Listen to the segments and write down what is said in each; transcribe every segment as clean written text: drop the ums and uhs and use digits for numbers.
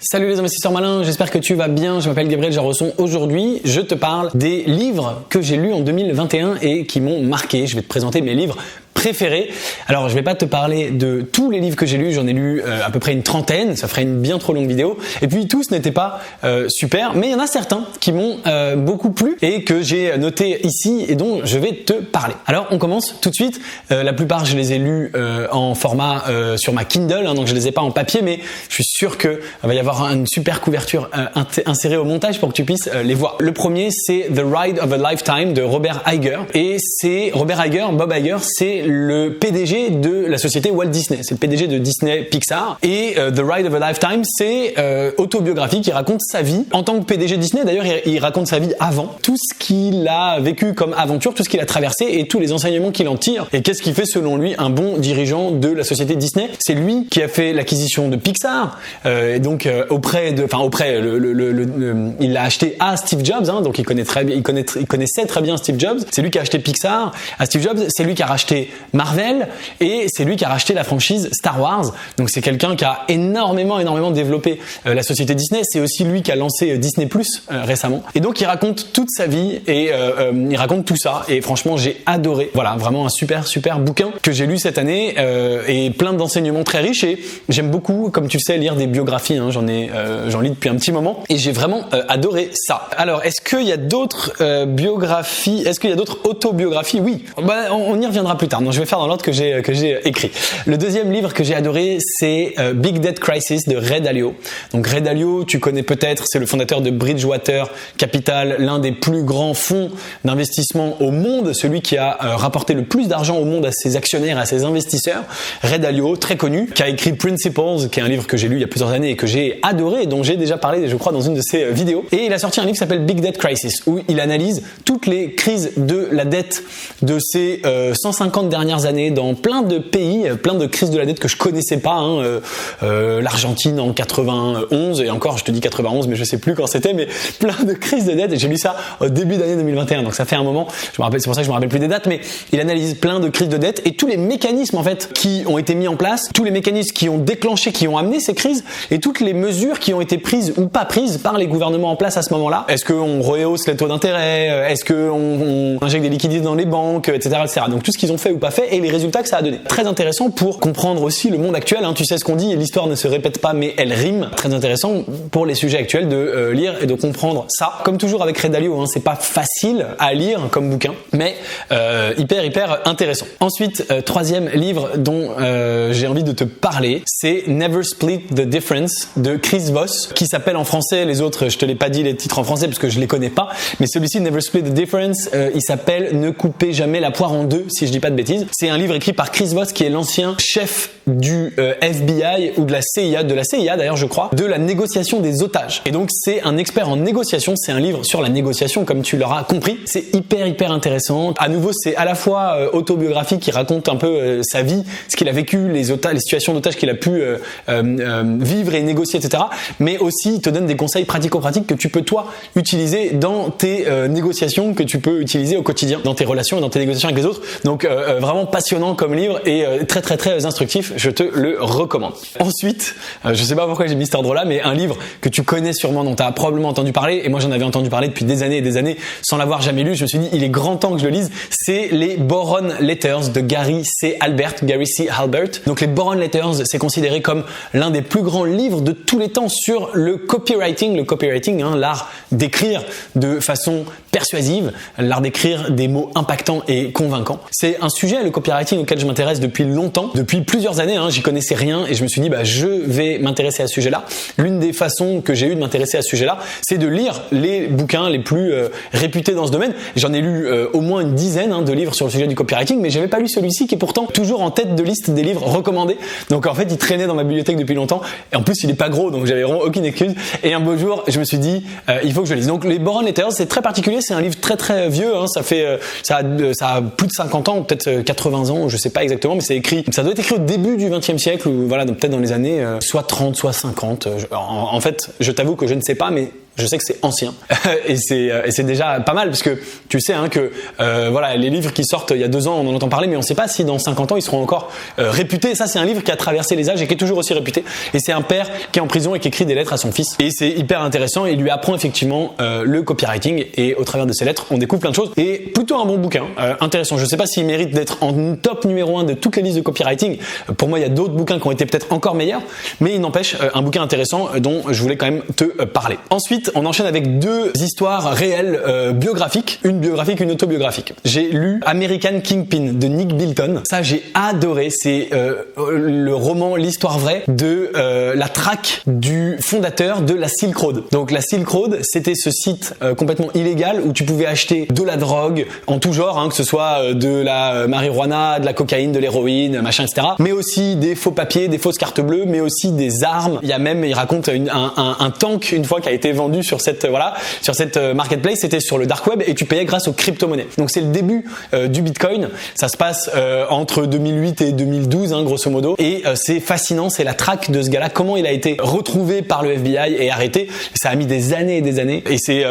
Salut les investisseurs malins, j'espère que tu vas bien. Je m'appelle Gabriel Jarosson. Aujourd'hui, je te parle des livres que j'ai lus en 2021 et qui m'ont marqué. Je vais te présenter mes livres préférés. Alors, je vais pas te parler de tous les livres que j'ai lus. J'en ai lu à peu près une trentaine. Ça ferait une bien trop longue vidéo. Et puis, tous n'étaient pas super. Mais il y en a certains qui m'ont beaucoup plu et que j'ai noté ici et dont je vais te parler. Alors, on commence tout de suite. La plupart, je les ai lus en format sur ma Kindle. Donc, je les ai pas en papier, mais je suis sûr que va y avoir une super couverture insérée au montage pour que tu puisses les voir. Le premier, c'est The Ride of a Lifetime de Robert Iger. Et c'est Robert Iger, Bob Iger, c'est le PDG de la société Walt Disney. C'est le PDG de Disney Pixar. Et The Ride of a Lifetime, c'est autobiographique. Il raconte sa vie en tant que PDG de Disney. D'ailleurs, il raconte sa vie avant. Tout ce qu'il a vécu comme aventure, tout ce qu'il a traversé et tous les enseignements qu'il en tire. Et qu'est-ce qui fait, selon lui, un bon dirigeant de la société Disney? C'est lui qui a fait l'acquisition de Pixar. Et donc, il l'a acheté à Steve Jobs. Donc, il connaissait très bien Steve Jobs. C'est lui qui a acheté Pixar à Steve Jobs. C'est lui qui a racheté Marvel et c'est lui qui a racheté la franchise Star Wars. Donc c'est quelqu'un qui a énormément développé la société Disney. C'est aussi lui qui a lancé Disney Plus récemment. Et donc il raconte toute sa vie et il raconte tout ça. Et franchement j'ai adoré. Voilà, vraiment un super bouquin que j'ai lu cette année et plein d'enseignements très riches. Et j'aime beaucoup, comme tu le sais, lire des biographies. J'en lis depuis un petit moment et j'ai vraiment adoré ça. Alors est-ce qu'il y a d'autres biographies? Est-ce qu'il y a d'autres autobiographies? Oui. On y reviendra plus tard. Non, je vais faire dans l'ordre que j'ai écrit. Le deuxième livre que j'ai adoré, c'est Big Debt Crisis de Ray Dalio. Donc Ray Dalio, tu connais peut-être, c'est le fondateur de Bridgewater Capital, l'un des plus grands fonds d'investissement au monde, celui qui a rapporté le plus d'argent au monde à ses actionnaires, à ses investisseurs. Ray Dalio, très connu, qui a écrit Principles, qui est un livre que j'ai lu il y a plusieurs années et que j'ai adoré, dont j'ai déjà parlé, je crois, dans une de ses vidéos. Et il a sorti un livre qui s'appelle Big Debt Crisis, où il analyse toutes les crises de la dette de ces 150 dernières années dans plein de pays, plein de crises de la dette que je connaissais pas. L'Argentine en 91 et encore, je te dis 91, mais je sais plus quand c'était, mais plein de crises de dette. Et j'ai lu ça au début d'année 2021, donc ça fait un moment. Je me rappelle, c'est pour ça que je me rappelle plus des dates, mais il analyse plein de crises de dette et tous les mécanismes en fait qui ont été mis en place, tous les mécanismes qui ont déclenché, qui ont amené ces crises et toutes les mesures qui ont été prises ou pas prises par les gouvernements en place à ce moment-là. Est-ce qu'on rehausse les taux d'intérêt? Est-ce qu'on injecte des liquidités dans les banques, etc., etc. Donc tout ce qu'ils ont fait ou pas fait et les résultats que ça a donné. Très intéressant pour comprendre aussi le monde actuel. Tu sais ce qu'on dit, l'histoire ne se répète pas mais elle rime. Très intéressant pour les sujets actuels de lire et de comprendre ça. Comme toujours avec Ray Dalio, c'est pas facile à lire comme bouquin, mais hyper intéressant. Ensuite, troisième livre dont j'ai envie de te parler, c'est Never Split the Difference de Chris Voss, qui s'appelle en français, les autres je te l'ai pas dit les titres en français parce que je les connais pas, mais celui-ci Never Split the Difference, il s'appelle Ne coupez jamais la poire en deux, si je dis pas de bêtises. C'est un livre écrit par Chris Voss, qui est l'ancien chef du FBI ou de la CIA d'ailleurs je crois, de la négociation des otages. Et donc c'est un expert en négociation, c'est un livre sur la négociation comme tu l'auras compris. C'est hyper intéressant. À nouveau, c'est à la fois autobiographique, qui raconte un peu sa vie, ce qu'il a vécu, les situations d'otages qu'il a pu vivre et négocier, etc. Mais aussi il te donne des conseils pratico-pratiques que tu peux toi utiliser dans tes négociations, que tu peux utiliser au quotidien, dans tes relations et dans tes négociations avec les autres. Donc vraiment passionnant comme livre et très instructif, je te le recommande. Ensuite, je sais pas pourquoi j'ai mis cet ordre-là, mais un livre que tu connais sûrement, dont tu as probablement entendu parler, et moi j'en avais entendu parler depuis des années et des années sans l'avoir jamais lu. Je me suis dit, il est grand temps que je le lise. C'est les Boron Letters de Gary C. Albert. Donc les Boron Letters, c'est considéré comme l'un des plus grands livres de tous les temps sur le copywriting. Le copywriting, l'art d'écrire de façon persuasive, l'art d'écrire des mots impactants et convaincants. C'est un sujet, le copywriting, auquel je m'intéresse depuis longtemps, depuis plusieurs années. J'y connaissais rien et je me suis dit, je vais m'intéresser à ce sujet-là. L'une des façons que j'ai eu de m'intéresser à ce sujet-là, c'est de lire les bouquins les plus réputés dans ce domaine. J'en ai lu au moins une dizaine de livres sur le sujet du copywriting, mais j'avais pas lu celui-ci qui est pourtant toujours en tête de liste des livres recommandés. Donc en fait, il traînait dans ma bibliothèque depuis longtemps et en plus, il est pas gros, donc j'avais vraiment aucune excuse. Et un beau jour, je me suis dit, il faut que je le lise. Donc les Boron Letters, c'est très particulier, c'est un livre très vieux. Ça a plus de 50 ans, peut-être 80 ans, je sais pas exactement, mais c'est écrit. Ça doit être écrit au début du XXe siècle ou voilà, donc peut-être dans les années soit 30, soit 50. En fait, je t'avoue que je ne sais pas, mais Je sais que c'est ancien et c'est déjà pas mal parce que tu sais que voilà, les livres qui sortent il y a 2 ans, on en entend parler, mais on ne sait pas si dans 50 ans ils seront encore réputés. Ça, c'est un livre qui a traversé les âges et qui est toujours aussi réputé. Et c'est un père qui est en prison et qui écrit des lettres à son fils. Et c'est hyper intéressant. Il lui apprend effectivement le copywriting et au travers de ces lettres, on découvre plein de choses. Et plutôt un bon bouquin, intéressant. Je ne sais pas s'il mérite d'être en top numéro 1 de toutes les listes de copywriting. Pour moi, il y a d'autres bouquins qui ont été peut-être encore meilleurs, mais il n'empêche un bouquin intéressant dont je voulais quand même te parler. Ensuite, on enchaîne avec 2 histoires réelles biographiques, une biographique, une autobiographique. J'ai lu American Kingpin de Nick Bilton. Ça, j'ai adoré. C'est le roman, l'histoire vraie de la traque du fondateur de la Silk Road. Donc la Silk Road, c'était ce site complètement illégal où tu pouvais acheter de la drogue en tout genre, que ce soit de la marijuana, de la cocaïne, de l'héroïne, machin, etc. Mais aussi des faux papiers, des fausses cartes bleues, mais aussi des armes. Il y a même, il raconte un tank une fois qui a été vendu sur cette marketplace. C'était sur le dark web et tu payais grâce aux crypto-monnaies. Donc c'est le début du Bitcoin. Ça se passe entre 2008 et 2012, grosso modo. Et c'est fascinant, c'est la traque de ce gars-là, comment il a été retrouvé par le FBI et arrêté. Ça a mis des années et des années. Et c'est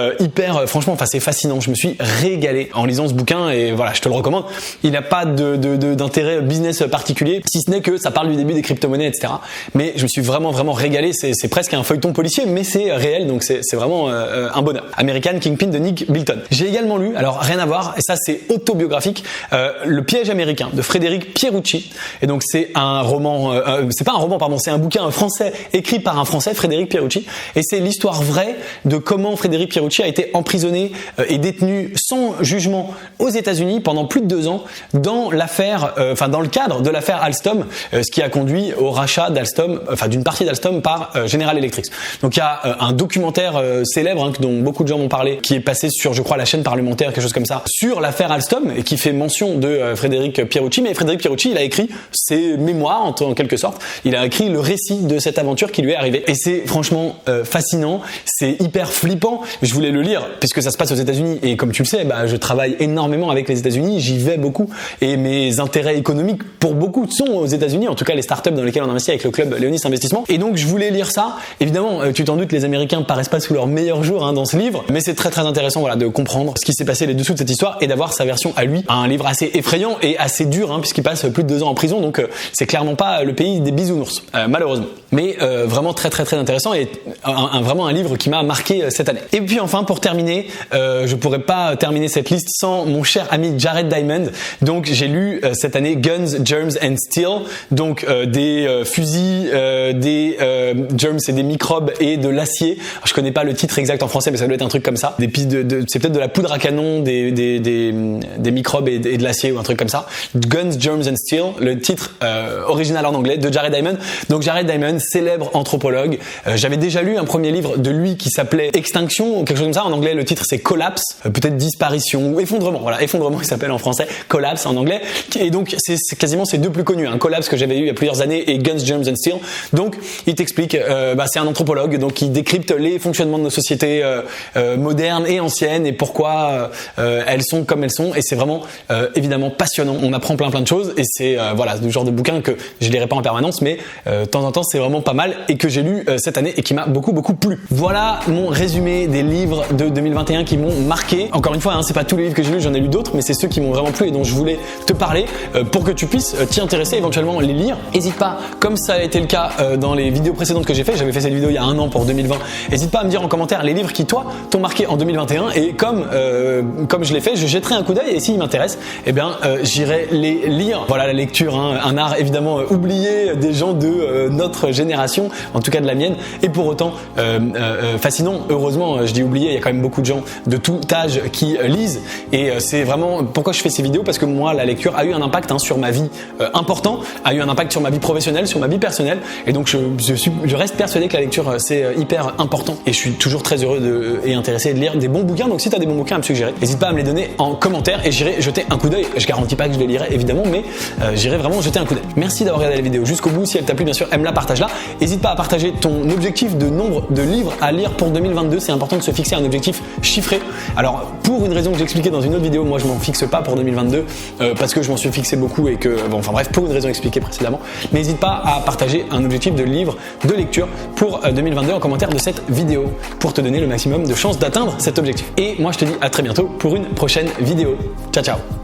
franchement, c'est fascinant. Je me suis régalé en lisant ce bouquin et voilà, je te le recommande. Il n'a pas d'intérêt business particulier, si ce n'est que ça parle du début des crypto-monnaies, etc. Mais je me suis vraiment régalé. C'est presque un feuilleton policier, mais c'est réel, donc c'est vraiment un bonheur. American Kingpin de Nick Bilton. J'ai également lu, alors rien à voir, et ça c'est autobiographique, Le piège américain de Frédéric Pierucci. Et donc c'est un roman, c'est pas un roman, pardon, c'est un bouquin français écrit par un Français, Frédéric Pierucci, et c'est l'histoire vraie de comment Frédéric Pierucci a été emprisonné et détenu sans jugement aux États-Unis pendant plus de 2 ans dans l'affaire, dans le cadre de l'affaire Alstom, ce qui a conduit au rachat d'Alstom, d'une partie d'Alstom par General Electric. Donc il y a un documentaire célèbre dont beaucoup de gens m'ont parlé, qui est passé sur, je crois, la chaîne parlementaire, quelque chose comme ça, sur l'affaire Alstom et qui fait mention de Frédéric Pierucci. Mais Frédéric Pierucci, il a écrit ses mémoires en quelque sorte. Il a écrit le récit de cette aventure qui lui est arrivée. Et c'est franchement fascinant, c'est hyper flippant. Je voulais le lire puisque ça se passe aux États-Unis et comme tu le sais, je travaille énormément avec les États-Unis, j'y vais beaucoup et mes intérêts économiques pour beaucoup sont aux États-Unis, en tout cas les startups dans lesquelles on investit avec le club Léonis Investissement. Et donc je voulais lire ça. Évidemment, tu t'en doutes, les Américains paraissent pas sous leur meilleur jour dans ce livre, mais c'est très intéressant de comprendre ce qui s'est passé les dessous de cette histoire et d'avoir sa version à lui. Un livre assez effrayant et assez dur puisqu'il passe plus de 2 ans en prison, donc c'est clairement pas le pays des bisounours, malheureusement. Mais vraiment très intéressant et vraiment un livre qui m'a marqué cette année. Et puis enfin, pour terminer, je pourrais pas terminer cette liste sans mon cher ami Jared Diamond. Donc j'ai lu cette année Guns, Germs and Steel, donc des fusils, des germs, c'est des microbes et de l'acier. Alors, je connais pas le titre exact en français, mais ça doit être un truc comme ça. Des pistes c'est peut-être de la poudre à canon, des microbes et de l'acier ou un truc comme ça. Guns, Germs and Steel, le titre original en anglais de Jared Diamond. Donc Jared Diamond, célèbre anthropologue. J'avais déjà lu un premier livre de lui qui s'appelait Extinction ou quelque chose comme ça. En anglais, le titre c'est Collapse, peut-être disparition ou effondrement. Voilà, effondrement il s'appelle en français, Collapse en anglais. Et donc c'est quasiment ces 2 plus connus. Collapse que j'avais eu il y a plusieurs années et Guns, Germs and Steel. Donc il t'explique, c'est un anthropologue, donc il décrypte les fonctionnements de nos sociétés modernes et anciennes et pourquoi elles sont comme elles sont. Et c'est vraiment évidemment passionnant. On apprend plein de choses et c'est le genre de bouquin que je lirai pas en permanence, mais de temps en temps c'est vraiment pas mal et que j'ai lu cette année et qui m'a beaucoup plu. Voilà mon résumé des livres de 2021 qui m'ont marqué. Encore une fois, c'est pas tous les livres que j'ai lus, j'en ai lu d'autres, mais c'est ceux qui m'ont vraiment plu et dont je voulais te parler pour que tu puisses t'y intéresser, éventuellement les lire. N'hésite pas, comme ça a été le cas dans les vidéos précédentes que j'ai fait, j'avais fait cette vidéo il y a 1 an pour 2020. N'hésite pas à me dire en commentaire les livres qui toi t'ont marqué en 2021 et comme je l'ai fait, je jetterai un coup d'œil et s'ils m'intéressent, j'irai les lire. Voilà la lecture, un art évidemment oublié des gens de notre génération, en tout cas de la mienne, et pour autant fascinant. Heureusement, je dis oublié, il y a quand même beaucoup de gens de tout âge qui lisent et c'est vraiment pourquoi je fais ces vidéos, parce que moi la lecture a eu un impact sur ma vie important, a eu un impact sur ma vie professionnelle, sur ma vie personnelle, et donc je reste persuadé que la lecture c'est hyper important et je suis toujours très heureux et intéressé de lire des bons bouquins. Donc si tu as des bons bouquins à me suggérer, n'hésite pas à me les donner en commentaire et j'irai jeter un coup d'œil. Je garantis pas que je les lirai évidemment, mais j'irai vraiment jeter un coup d'œil. Merci d'avoir regardé la vidéo jusqu'au bout. Si elle t'a plu, bien sûr, aime-la, partage-la. challenge-là. N'hésite pas à partager ton objectif de nombre de livres à lire pour 2022. C'est important de se fixer un objectif chiffré. Alors, pour une raison que j'expliquais dans une autre vidéo, moi je m'en fixe pas pour 2022 parce que je m'en suis fixé beaucoup et que, bon, enfin bref, pour une raison expliquée précédemment. Mais n'hésite pas à partager un objectif de livre de lecture pour 2022 en commentaire de cette vidéo pour te donner le maximum de chances d'atteindre cet objectif. Et moi je te dis à très bientôt pour une prochaine vidéo. Ciao ciao.